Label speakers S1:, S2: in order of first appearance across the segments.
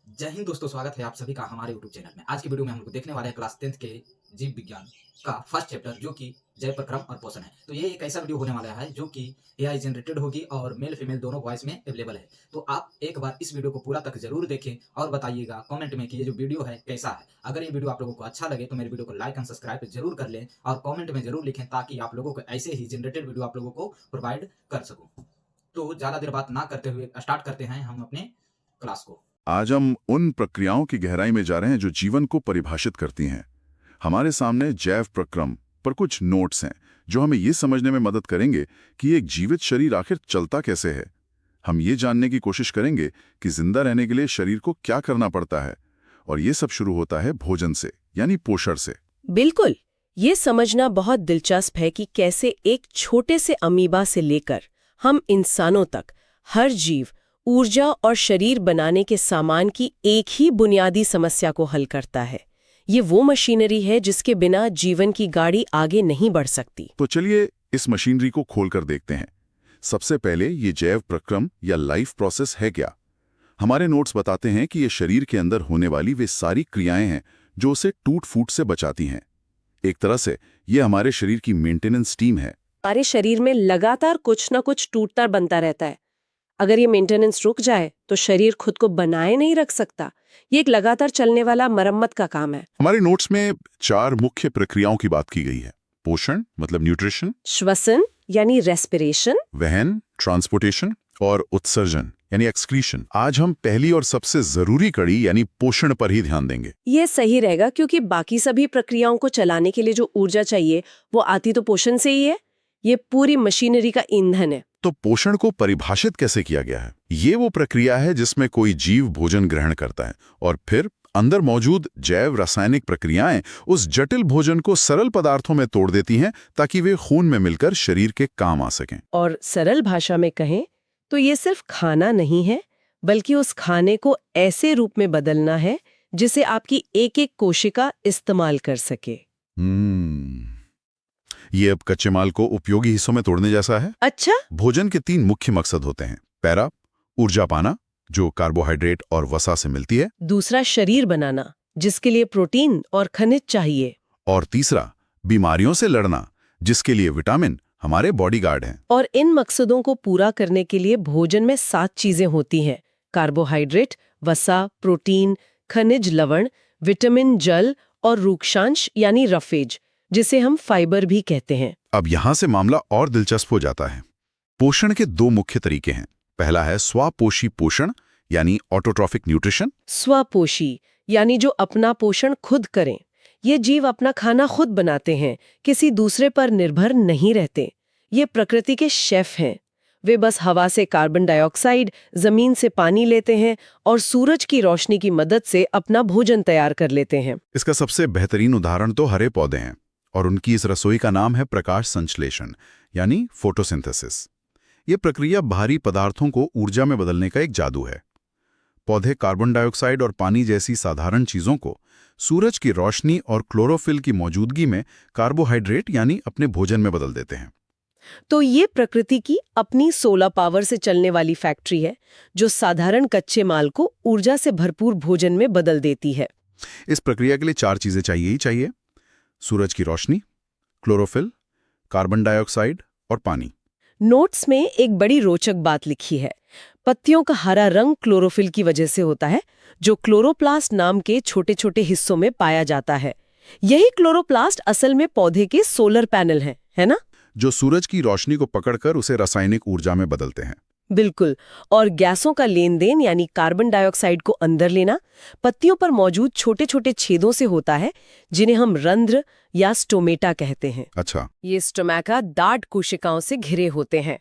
S1: जय हिंद दोस्तों, स्वागत है आप सभी का हमारे यूट्यूब चैनल में। आज की वीडियो में हम लोग देखने वाले हैं क्लास 10th के जीव विज्ञान का फर्स्ट चैप्टर, जो कि जय पर क्रम और पोषण है। तो ये एक ऐसा वीडियो होने वाला है जो कि एआई जनरेटेड होगी और मेल फीमेल दोनों वॉइस में अवेलेबल है। तो आप एक बार इस वीडियो को पूरा तक जरूर देखें और बताइएगा कमेंट में कि ये जो वीडियो है कैसा है। अगर ये वीडियो आप लोगों को अच्छा लगे तो मेरे वीडियो को लाइक एंड सब्सक्राइब जरूर कर लें और कॉमेंट में जरूर लिखें, ताकि आप लोगों को ऐसे ही जनरेटेड वीडियो आप लोगों को प्रोवाइड कर सकूँ। तो ज़्यादा देर बात ना करते हुए स्टार्ट करते हैं हम अपने क्लास को।
S2: आज हम उन प्रक्रियाओं की गहराई में जा रहे हैं जो जीवन को परिभाषित करती हैं। हमारे सामने जैव प्रक्रम पर कुछ नोट्स हैं जो हमें ये समझने में मदद करेंगे कि एक जीवित शरीर आखिर चलता कैसे है। हम ये जानने की कोशिश करेंगे कि जिंदा रहने के लिए शरीर को क्या करना पड़ता है, और ये सब शुरू होता है भोजन से, यानी पोषण से।
S3: बिल्कुल, ये समझना बहुत दिलचस्प है कि कैसे एक छोटे से अमीबा से लेकर हम इंसानों तक हर जीव ऊर्जा और शरीर बनाने के सामान की एक ही बुनियादी समस्या को हल करता है। ये वो मशीनरी है जिसके बिना जीवन की गाड़ी आगे नहीं बढ़ सकती।
S2: तो चलिए इस मशीनरी को खोलकर देखते हैं। सबसे पहले ये जैव प्रक्रम या लाइफ प्रोसेस है क्या? हमारे नोट्स बताते हैं कि ये शरीर के अंदर होने वाली वे सारी क्रियाएं हैं जो उसे टूट फूट से बचाती हैं। एक तरह से ये हमारे शरीर की मेंटेनेंस टीम है।
S3: हमारे शरीर में लगातार कुछ न कुछ टूटता बनता रहता है। अगर ये मेंटेनेंस रुक जाए तो शरीर खुद को बनाए नहीं रख सकता। ये एक लगातार चलने वाला मरम्मत का काम है।
S2: हमारे नोट्स में 4 मुख्य प्रक्रियाओं की बात की गई है। पोषण मतलब न्यूट्रिशन,
S3: श्वसन यानी रेस्पिरेशन,
S2: वहन ट्रांसपोर्टेशन, और उत्सर्जन यानी एक्सक्रीशन। आज हम पहली और सबसे जरूरी कड़ी यानी पोषण पर ही ध्यान देंगे।
S3: ये सही रहेगा क्योंकि बाकी सभी प्रक्रियाओं को चलाने के लिए जो ऊर्जा चाहिए वो आती तो पोषण से ही है। ये पूरी मशीनरी का ईंधन है।
S2: तो पोषण को परिभाषित कैसे किया गया है? ये वो प्रक्रिया है जिसमें कोई जीव भोजन ग्रहण करता है और फिर अंदर मौजूद जैव रासायनिक प्रक्रियाएं उस जटिल भोजन को सरल पदार्थों में तोड़ देती हैं, ताकि वे खून में मिलकर शरीर के काम आ सकें।
S3: और सरल भाषा में कहें तो ये सिर्फ खाना नहीं है, बल्कि उस खाने को ऐसे रूप में बदलना है जिसे आपकी एक एक कोशिका इस्तेमाल कर सके।
S2: ये अब कच्चे माल को उपयोगी हिस्सों में तोड़ने जैसा है।
S3: अच्छा,
S2: भोजन के 3 मुख्य मकसद होते हैं। पहला, ऊर्जा पाना, जो कार्बोहाइड्रेट और वसा से मिलती है।
S3: दूसरा, शरीर बनाना, जिसके लिए प्रोटीन और खनिज चाहिए।
S2: और तीसरा, बीमारियों से लड़ना, जिसके लिए विटामिन हमारे बॉडीगार्ड हैं।
S3: और इन मकसदों को पूरा करने के लिए भोजन में 7 चीजें होती हैं: कार्बोहाइड्रेट, वसा, प्रोटीन, खनिज लवण, विटामिन, जल और रूक्षांश यानी रफेज, जिसे हम फाइबर भी कहते हैं।
S2: अब यहां से मामला और दिलचस्प हो जाता है। पोषण के 2 मुख्य तरीके हैं। पहला है स्वपोषी पोषण यानी ऑटोट्रॉफिक न्यूट्रिशन।
S3: स्वपोषी यानी जो अपना पोषण खुद करें। ये जीव अपना खाना खुद बनाते हैं, किसी दूसरे पर निर्भर नहीं रहते। ये प्रकृति के शेफ हैं। वे बस हवा से कार्बन डाइऑक्साइड, जमीन से पानी लेते हैं और सूरज की रोशनी की मदद से अपना भोजन तैयार कर लेते हैं।
S2: इसका सबसे बेहतरीन उदाहरण तो हरे पौधे हैं, और उनकी इस रसोई का नाम है प्रकाश संश्लेषण यानी फोटोसिंथेसिस। ये प्रक्रिया भारी पदार्थों को ऊर्जा में बदलने का एक जादू है। पौधे कार्बन डाइऑक्साइड और पानी जैसी साधारण चीजों को सूरज की रोशनी और क्लोरोफिल की मौजूदगी में कार्बोहाइड्रेट यानी अपने भोजन में बदल देते हैं।
S3: तो ये प्रकृति की अपनी सोलर पावर से चलने वाली फैक्ट्री है, जो साधारण कच्चे माल को ऊर्जा से भरपूर भोजन में बदल देती है।
S2: इस प्रक्रिया के लिए 4 चीजें चाहिए ही चाहिए: सूरज की रोशनी, क्लोरोफिल, कार्बन डाइऑक्साइड और पानी।
S3: नोट्स में एक बड़ी रोचक बात लिखी है। पत्तियों का हरा रंग क्लोरोफिल की वजह से होता है, जो क्लोरोप्लास्ट नाम के छोटे छोटे हिस्सों में पाया जाता है। यही क्लोरोप्लास्ट असल में पौधे के सोलर पैनल हैं, है ना?
S2: जो सूरज की रोशनी को पकड़कर उसे रासायनिक ऊर्जा में बदलते हैं।
S3: बिल्कुल। और गैसों का लेन देन यानी कार्बन डाइऑक्साइड को अंदर लेना पत्तियों पर मौजूद छोटे छोटे छेदों से होता है, जिन्हें हम रंध्र या स्टोमेटा कहते हैं।
S2: अच्छा।
S3: ये स्टोमेटा दाढ़ कोशिकाओं से घिरे होते हैं,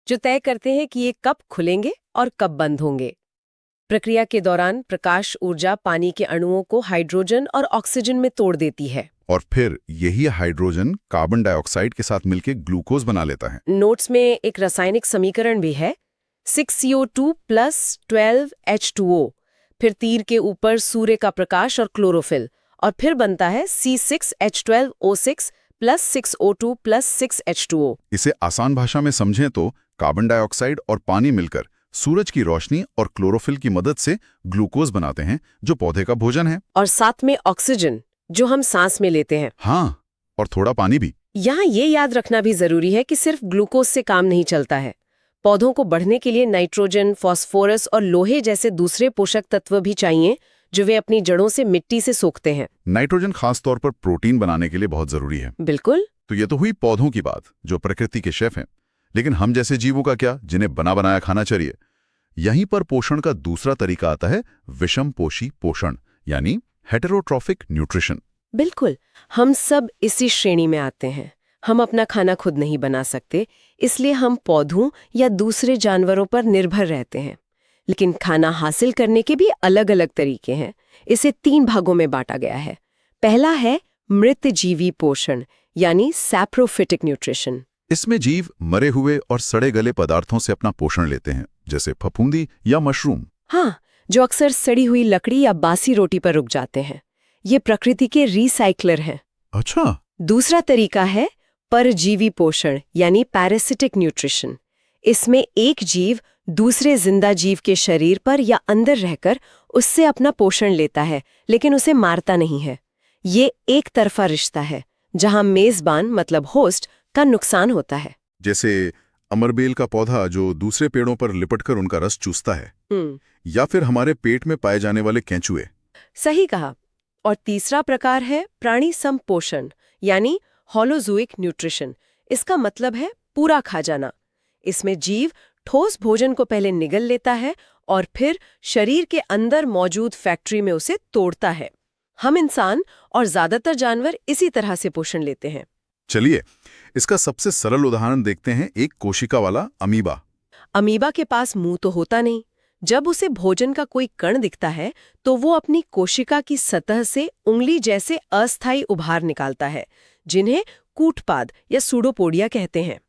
S3: जो तय करते हैं कि ये कब खुलेंगे और कब बंद होंगे। प्रक्रिया के दौरान प्रकाश ऊर्जा पानी के अणुओं को हाइड्रोजन और ऑक्सीजन में तोड़ देती है,
S2: और फिर यही हाइड्रोजन कार्बन डाइऑक्साइड के साथ मिलकर ग्लूकोज बना लेता है।
S3: नोट्स में एक रासायनिक समीकरण भी है, 6CO2 + 12H2O, फिर तीर के ऊपर सूर्य का प्रकाश और क्लोरोफिल, और फिर बनता है C6H12O6 + 6O2 + 6H2O।
S2: इसे आसान भाषा में समझें तो कार्बन डाइऑक्साइड और पानी मिलकर सूरज की रोशनी और क्लोरोफिल की मदद से ग्लूकोज बनाते हैं जो पौधे का भोजन है।
S3: और साथ में ऑक्सीजन जो हम सांस में लेते हैं।
S2: हाँ, और थोड़ा पानी भी।
S3: यहाँ ये याद रखना भी जरूरी है कि सिर्फ ग्लूकोज से काम नहीं चलता है। पौधों को बढ़ने के लिए नाइट्रोजन, फास्फोरस और लोहे जैसे दूसरे पोषक तत्व भी चाहिए जो वे अपनी जड़ों से मिट्टी से सोखते हैं।
S2: नाइट्रोजन खासतौर पर प्रोटीन बनाने के लिए बहुत जरूरी है।
S3: बिल्कुल।
S2: तो ये तो हुई पौधों की बात जो प्रकृति के शेफ हैं। लेकिन हम जैसे जीवों का क्या, जिन्हें बना बनाया खाना चाहिए? यहीं पर पोषण का दूसरा तरीका आता है विषमपोषी पोषण, यानी हेटेरोट्रॉफिक न्यूट्रिशन।
S3: बिल्कुल, हम सब इसी श्रेणी में आते हैं। हम अपना खाना खुद नहीं बना सकते, इसलिए हम पौधों या दूसरे जानवरों पर निर्भर रहते हैं। लेकिन खाना हासिल करने के भी अलग अलग तरीके हैं। इसे 3 भागों में बांटा गया है। पहला है मृतजीवी पोषण, यानी सैप्रोफिटिक न्यूट्रिशन।
S2: इसमें जीव मरे हुए और सड़े गले पदार्थों से अपना पोषण लेते हैं, जैसे फफूंदी या मशरूम।
S3: हाँ, जो अक्सर सड़ी हुई लकड़ी या बासी रोटी पर रुक जाते हैं। ये प्रकृति के रिसाइक्लर हैं।
S2: अच्छा।
S3: दूसरा तरीका है परजीवी पोषण, यानी पैरासिटिक न्यूट्रिशन। इसमें एक जीव दूसरे जिंदा जीव के शरीर पर या अंदर रहकर उससे अपना पोषण लेता है, लेकिन उसे मारता नहीं है। ये एक तरफा रिश्ता है, जहां मेजबान मतलब होस्ट का नुकसान होता है।
S2: जैसे अमरबेल का पौधा जो दूसरे पेड़ों पर लिपटकर उनका रस चूसता है, या फिर हमारे पेट में पाए जाने वाले केंचुए।
S3: सही कहा। और तीसरा प्रकार है प्राणी संपोषण, यानी होलोजोइक न्यूट्रिशन। इसका मतलब है पूरा खा जाना। इसमें जीव ठोस भोजन को पहले निगल लेता है और फिर शरीर के अंदर मौजूद फैक्ट्री में उसे तोड़ता है। हम इंसान और ज्यादातर जानवर इसी तरह से पोषण लेते हैं।
S2: चलिए, इसका सबसे सरल उदाहरण देखते हैं, एक कोशिका वाला अमीबा।
S3: अमीबा के पास मुंह तो होता नहीं। जब उसे भोजन का कोई कण दिखता है तो वो अपनी कोशिका की सतह से उंगली जैसे अस्थायी उभार निकालता है, जिन्हें कूटपाद या सूडोपोडिया कहते हैं।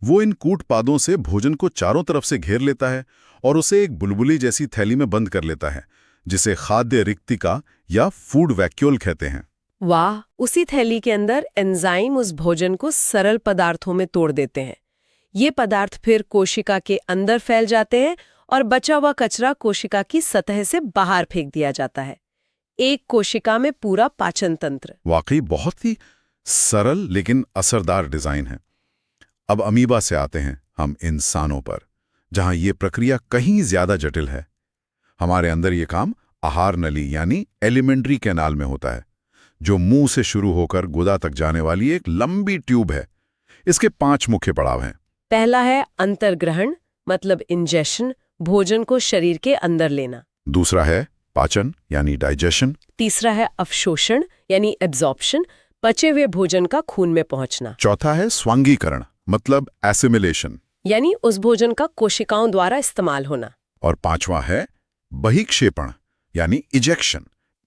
S2: वो इन कूटपादों से भोजन को चारों तरफ से घेर लेता है और उसे एक बुलबुली जैसी थैली में बंद कर लेता है, जिसे खाद्य रिक्तिका या फूड वैक्यूल कहते हैं।
S3: वाह! उसी थैली के अंदर एंजाइम उस भोजन को सरल पदार्थों में तोड़ देते हैं। ये पदार्थ फिर कोशिका के अंदर फैल जाते हैं और बचा हुआ कचरा कोशिका की सतह से बाहर फेंक दिया जाता है। एक कोशिका में पूरा पाचन तंत्र।
S2: वाकई बहुत ही सरल लेकिन असरदार डिजाइन है। अब अमीबा से आते हैं हम इंसानों पर, जहां ये प्रक्रिया कहीं ज्यादा जटिल है। हमारे अंदर ये काम आहार नली यानी एलिमेंट्री कैनाल में होता है, जो मुंह से शुरू होकर गुदा तक जाने वाली एक लंबी ट्यूब है। इसके 5 मुख्य पड़ाव हैं।
S3: पहला है अंतर्ग्रहण, मतलब इंजेशन, भोजन को शरीर के अंदर लेना।
S2: दूसरा है पाचन यानी डाइजेशन।
S3: तीसरा है अवशोषण यानी एब्जॉर्प्शन, पचे हुए भोजन का खून में पहुंचना।
S2: चौथा है स्वांगीकरण, मतलब एसिमिलेशन,
S3: यानी उस भोजन का कोशिकाओं द्वारा इस्तेमाल होना।
S2: और 5वां है बहिक्षेपण यानी इजेक्शन,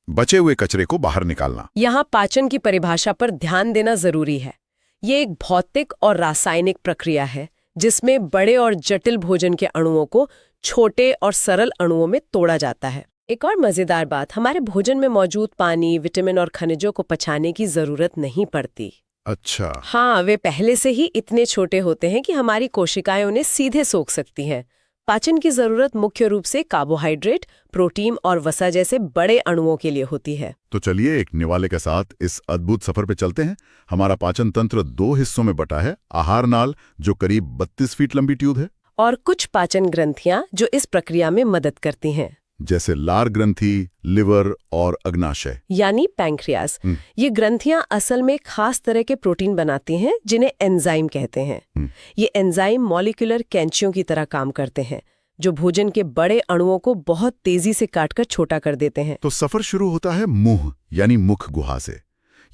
S2: बचे हुए कचरे को बाहर निकालना।
S3: यहाँ पाचन की परिभाषा पर ध्यान देना जरूरी है। ये एक भौतिक और रासायनिक प्रक्रिया है जिसमें बड़े और जटिल भोजन के अणुओं को छोटे और सरल अणुओं में तोड़ा जाता है। एक और मजेदार बात, हमारे भोजन में मौजूद पानी, विटामिन और खनिजों को पचाने की जरूरत नहीं पड़ती।
S2: अच्छा।
S3: हाँ, वे पहले से ही इतने छोटे होते हैं कि हमारी कोशिकाएं उन्हें सीधे सोख सकती हैं। पाचन की जरूरत मुख्य रूप से कार्बोहाइड्रेट, प्रोटीन और वसा जैसे बड़े अणुओं के लिए होती है।
S2: तो चलिए एक निवाले के साथ इस अद्भुत सफर पे चलते हैं। हमारा पाचन तंत्र 2 हिस्सों में बटा है। आहार नाल जो करीब 32 फीट लंबी ट्यूब है,
S3: और कुछ पाचन ग्रंथियां जो इस प्रक्रिया में मदद करती हैं,
S2: जैसे लार ग्रंथि, लिवर और अग्नाशय
S3: यानी पैंक्रियास। ये ग्रंथियां असल में खास तरह के प्रोटीन बनाती हैं जिन्हें एंजाइम कहते हैं। ये एंजाइम मॉलिक्यूलर कैंचियों की तरह काम करते हैं जो भोजन के बड़े अणुओं को बहुत तेजी से काटकर छोटा कर देते हैं।
S2: तो सफर शुरू होता है मुंह यानी मुख गुहा से।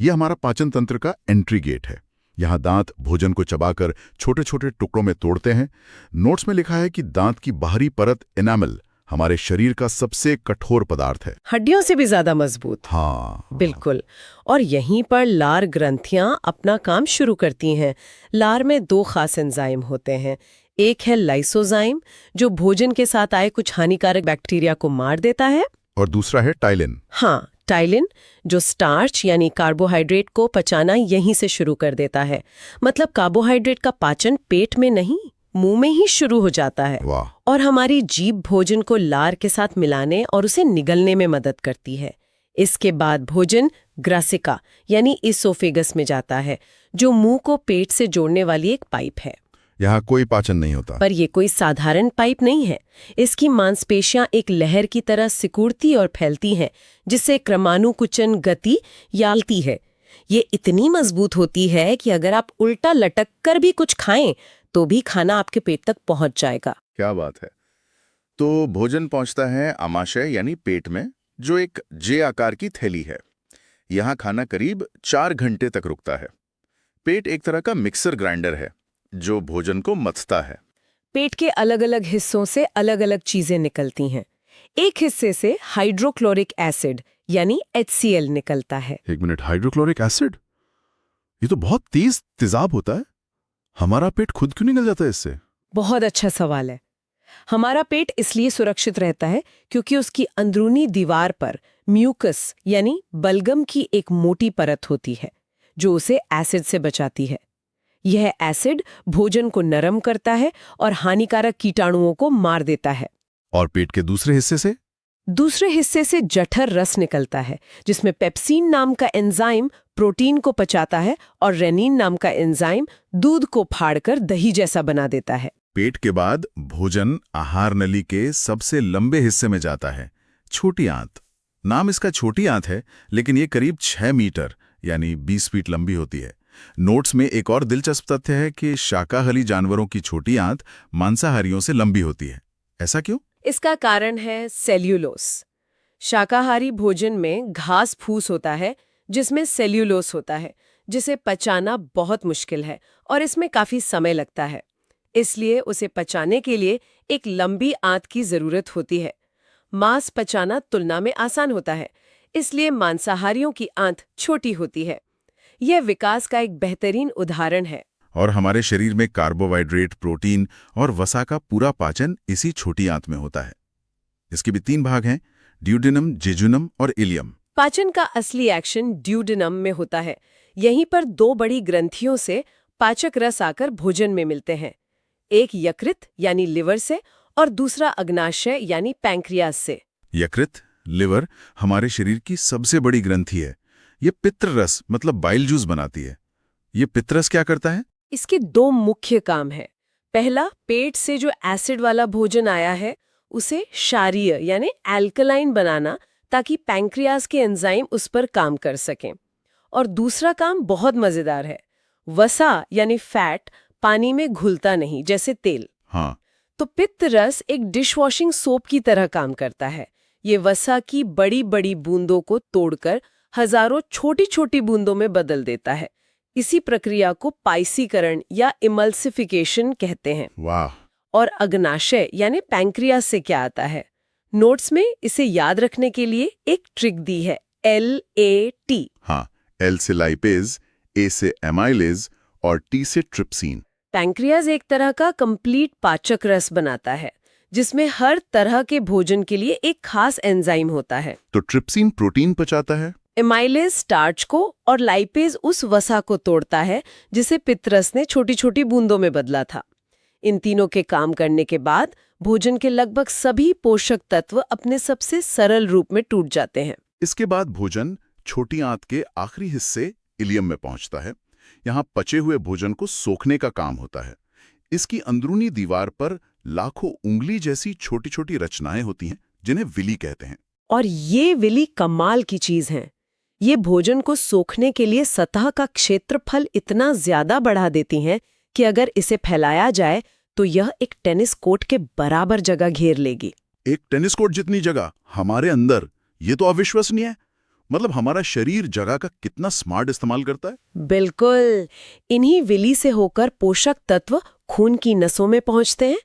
S2: ये हमारा पाचन तंत्र का एंट्री गेट है। यहाँ दांत भोजन को चबाकर छोटे छोटे टुकड़ों में तोड़ते हैं। नोट्स में लिखा है कि दांत की बाहरी परत एनामल हमारे शरीर का सबसे कठोर पदार्थ है,
S3: हड्डियों से भी ज्यादा मजबूत।
S2: हाँ
S3: बिल्कुल। और यहीं पर लार ग्रंथियां अपना काम शुरू करती हैं। लार में 2 खास एंजाइम होते हैं। एक है लाइसोजाइम जो भोजन के साथ आए कुछ हानिकारक बैक्टीरिया को मार देता है,
S2: और दूसरा है टाइलिन।
S3: हाँ, टाइलिन जो स्टार्च यानी कार्बोहाइड्रेट को पचाना यहीं से शुरू कर देता है। मतलब कार्बोहाइड्रेट का पाचन पेट में नहीं, मुंह में ही शुरू हो जाता है
S2: वाह।
S3: और हमारी जीभ भोजन को लार के साथ मिलाने और उसे निगलने में मदद करती है। इसके बाद भोजन ग्रासिका यानी इसोफेगस में जाता है, जो मुंह को पेट से जोड़ने वाली एक पाइप है।
S2: यहाँ कोई पाचन नहीं होता।
S3: पर ये कोई साधारण पाइप नहीं है। इसकी मांसपेशियां एक लहर की तरह सिकुड़ती और फैलती हैं, जिससे क्रमानुकुचन गति यालती है। ये इतनी मजबूत होती है कि अगर आप उल्टा लटक कर भी कुछ खाएं तो भी खाना आपके पेट तक पहुंच जाएगा।
S2: क्या बात है। तो भोजन पहुंचता है आमाशय यानी पेट में, जो एक जे आकार की थैली है। यहाँ खाना करीब 4 घंटे तक रुकता है। पेट एक तरह का मिक्सर ग्राइंडर है जो भोजन को मथता है।
S3: पेट के अलग अलग हिस्सों से अलग अलग चीजें निकलती हैं। एक हिस्से से हाइड्रोक्लोरिक एसिड यानी HCl निकलता है।
S2: एक मिनट, हाइड्रोक्लोरिक एसिड? ये तो बहुत तेज तेजाब होता है। हमारा पेट खुद क्यों निकल जाता है इससे?
S3: बहुत अच्छा सवाल है। हमारा पेट इसलिए सुरक्षित रहता है क्योंकि उसकी अंदरूनी दीवार पर म्यूकस यानी बलगम की एक मोटी परत होती है जो उसे एसिड से बचाती है। यह एसिड भोजन को नरम करता है और हानिकारक कीटाणुओं को मार देता है।
S2: और पेट के दूसरे हिस्से से?
S3: दूसरे हिस्से से जठर रस निकलता है, जिसमें पेप्सिन नाम का एंजाइम प्रोटीन को पचाता है और रेनिन नाम का एंजाइम दूध को फाड़कर दही जैसा बना देता है।
S2: पेट के बाद भोजन आहार नली के सबसे लंबे हिस्से में जाता है, छोटी आंत। नाम इसका छोटी आंत है, लेकिन ये करीब 6 मीटर यानी 20 फीट लंबी होती है। नोट्स में एक और दिलचस्प तथ्य है कि शाकाहारी जानवरों की छोटी आंत मांसाहारियों से लंबी होती है। ऐसा क्यों?
S3: इसका कारण है सेल्यूलोस। शाकाहारी भोजन में घास फूस होता है जिसमें सेल्यूलोस होता है, जिसे पचाना बहुत मुश्किल है और इसमें काफी समय लगता है। इसलिए उसे पचाने के लिए एक लंबी आंत की जरूरत होती है। मांस पचाना तुलना में आसान होता है, इसलिए मांसाहारियों की आंत छोटी होती है। यह विकास का एक बेहतरीन उदाहरण है।
S2: और हमारे शरीर में कार्बोहाइड्रेट, प्रोटीन और वसा का पूरा पाचन इसी छोटी आंत में होता है। इसके भी 3 भाग हैं, ड्यूडेनम, जेजुनम और इलियम।
S3: पाचन का असली एक्शन ड्यूडेनम में होता है। यहीं पर 2 बड़ी ग्रंथियों से पाचक रस आकर भोजन में मिलते हैं। एक यकृत यानी लिवर से और दूसरा अग्नाशय यानी पैंक्रियास से।
S2: यकृत, लिवर हमारे शरीर की सबसे बड़ी ग्रंथि है। ये पित्त रस मतलब बाइल जूस बनाती है। ये पित्त रस क्या करता है?
S3: इसके 2 मुख्य काम हैं। पहला, पेट से जो एसिड वाला भोजन आया है उसे क्षारीय यानी एल्कलाइन बनाना, ताकि पैंक्रियास के एंजाइम उस पर काम कर सकें। और दूसरा काम बहुत मजेदार है। वसा यानी फैट पानी में घुलता नहीं, जैसे तेल।
S2: हाँ।
S3: तो पित्त रस एक डिशवॉशिंग सोप की तरह काम करता है। ये वसा की बड़ी बड़ी बूंदों को तोड़कर हजारों छोटी छोटी बूंदों में बदल देता है। इसी प्रक्रिया को पाइसीकरण या इमल्सिफिकेशन कहते हैं।
S2: वाह।
S3: और अग्नाशय यानी पैंक्रियास से क्या आता है? नोट्स में इसे याद रखने के लिए एक ट्रिक दी है, LAT।
S2: हाँ, L से लाइपेज, A से एमाइलेज और T से ट्रिप्सिन।
S3: पैंक्रियास एक तरह का कंप्लीट पाचक रस बनाता है, जिसमें हर तरह के भोजन के लिए एक खास एंजाइम होता है।
S2: तो ट्रिप्सिन प्रोटीन पचाता है,
S3: एमाइलेज स्टार्च को और लाइपेज उस वसा को तोड़ता है जिसे पित्तरस ने छोटी छोटी बूंदों में बदला था। इन तीनों के काम करने के बाद भोजन के लगभग सभी पोषक तत्व अपने सबसे सरल रूप में टूट जाते हैं।
S2: इसके बाद भोजन छोटी आंत के आखिरी हिस्से इलियम में पहुंचता है। यहाँ पचे हुए भोजन को सोखने का काम होता है। इसकी अंदरूनी दीवार पर लाखों उंगली जैसी छोटी छोटी रचनाएं होती हैं, जिन्हें विली कहते हैं।
S3: और ये विली कमाल की चीज है। ये भोजन को सोखने के लिए सतह का क्षेत्रफल इतना ज्यादा बढ़ा देती हैं कि अगर इसे फैलाया जाए तो यह एक टेनिस कोर्ट के बराबर जगह घेर लेगी।
S2: एक टेनिस कोर्ट जितनी जगह हमारे अंदर, ये तो अविश्वसनीय है। मतलब हमारा शरीर जगह का कितना स्मार्ट इस्तेमाल करता है।
S3: बिल्कुल। इन्हीं विली से होकर पोषक तत्व खून की नसों में पहुंचते हैं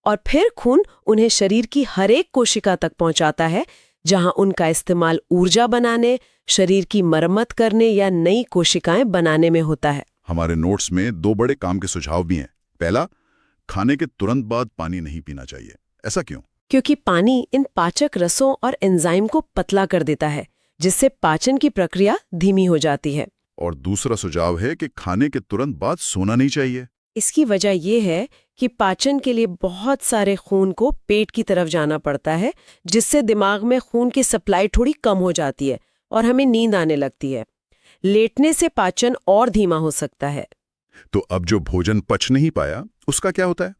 S3: और फिर खून उन्हें शरीर की हर एक कोशिका तक पहुंचाता है, जहां उनका इस्तेमाल ऊर्जा बनाने, शरीर की मरम्मत करने या नई कोशिकाएं बनाने में होता है।
S2: हमारे नोट्स में 2 बड़े काम के सुझाव भी हैं। पहला, खाने के तुरंत बाद पानी नहीं पीना चाहिए। ऐसा क्यों?
S3: क्योंकि पानी इन पाचक रसों और एंजाइम को पतला कर देता है, जिससे पाचन की प्रक्रिया धीमी हो जाती है।
S2: और दूसरा सुझाव है कि खाने के तुरंत बाद सोना नहीं चाहिए।
S3: इसकी वजह ये है कि पाचन के लिए बहुत सारे खून को पेट की तरफ जाना पड़ता है, जिससे दिमाग में खून की सप्लाई थोड़ी कम हो जाती है और हमें नींद आने लगती है। लेटने से पाचन और धीमा हो सकता है।
S2: तो अब जो भोजन पच नहीं पाया, उसका क्या होता है?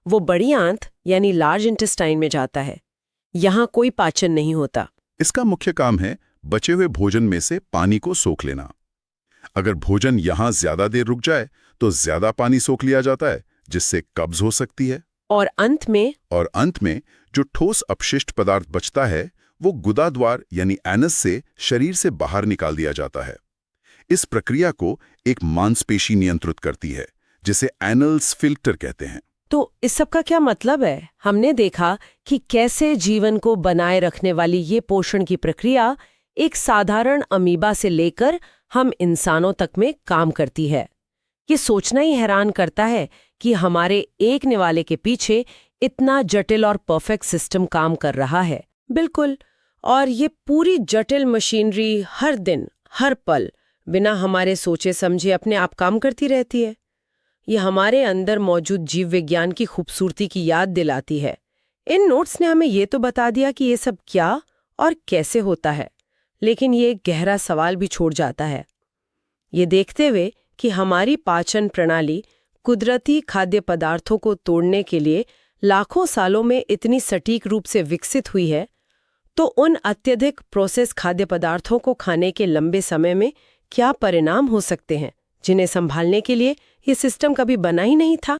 S3: वो बड़ी आंत यानी लार्ज इंटेस्टाइन में जाता है। यहाँ कोई पाचन नहीं होता।
S2: इसका मुख्य काम है बचे हुए भोजन में से पानी को सोख लेना। अगर भोजन यहां ज्यादा देर रुक जाए तो ज्यादा पानी सोख लिया जाता है, जिससे कब्ज हो सकती है।
S3: और अंत में जो ठोस अपशिष्ट पदार्थ बचता है वो गुदा द्वार यानी एनस से शरीर से बाहर निकाल दिया जाता है। इस प्रक्रिया को एक मांसपेशी नियंत्रित करती है, जिसे एनल स्फिंक्टर कहते हैं। तो इस सब का क्या मतलब है? हमने देखा कि कैसे जीवन को बनाए रखने वाली ये पोषण की प्रक्रिया एक साधारण अमीबा से लेकर हम इंसानों तक में काम करती है। ये सोचना ही हैरान करता है कि हमारे एक निवाले के पीछे इतना जटिल और परफेक्ट सिस्टम काम कर रहा है। बिल्कुल। और ये पूरी जटिल मशीनरी हर दिन, हर पल, बिना हमारे सोचे समझे अपने आप काम करती रहती है। ये हमारे अंदर मौजूद जीव विज्ञान की खूबसूरती की याद दिलाती है। इन नोट्स ने हमें ये तो बता दिया कि ये सब क्या और कैसे होता है, लेकिन ये एक गहरा सवाल भी छोड़ जाता है। ये देखते हुए कि हमारी पाचन प्रणाली कुदरती खाद्य पदार्थों को तोड़ने के लिए लाखों सालों में इतनी सटीक रूप से विकसित हुई है, तो उन अत्यधिक प्रोसेस खाद्य पदार्थों को खाने के लंबे समय में क्या परिणाम हो सकते हैं, जिन्हें संभालने के लिए ये सिस्टम कभी बना ही नहीं था।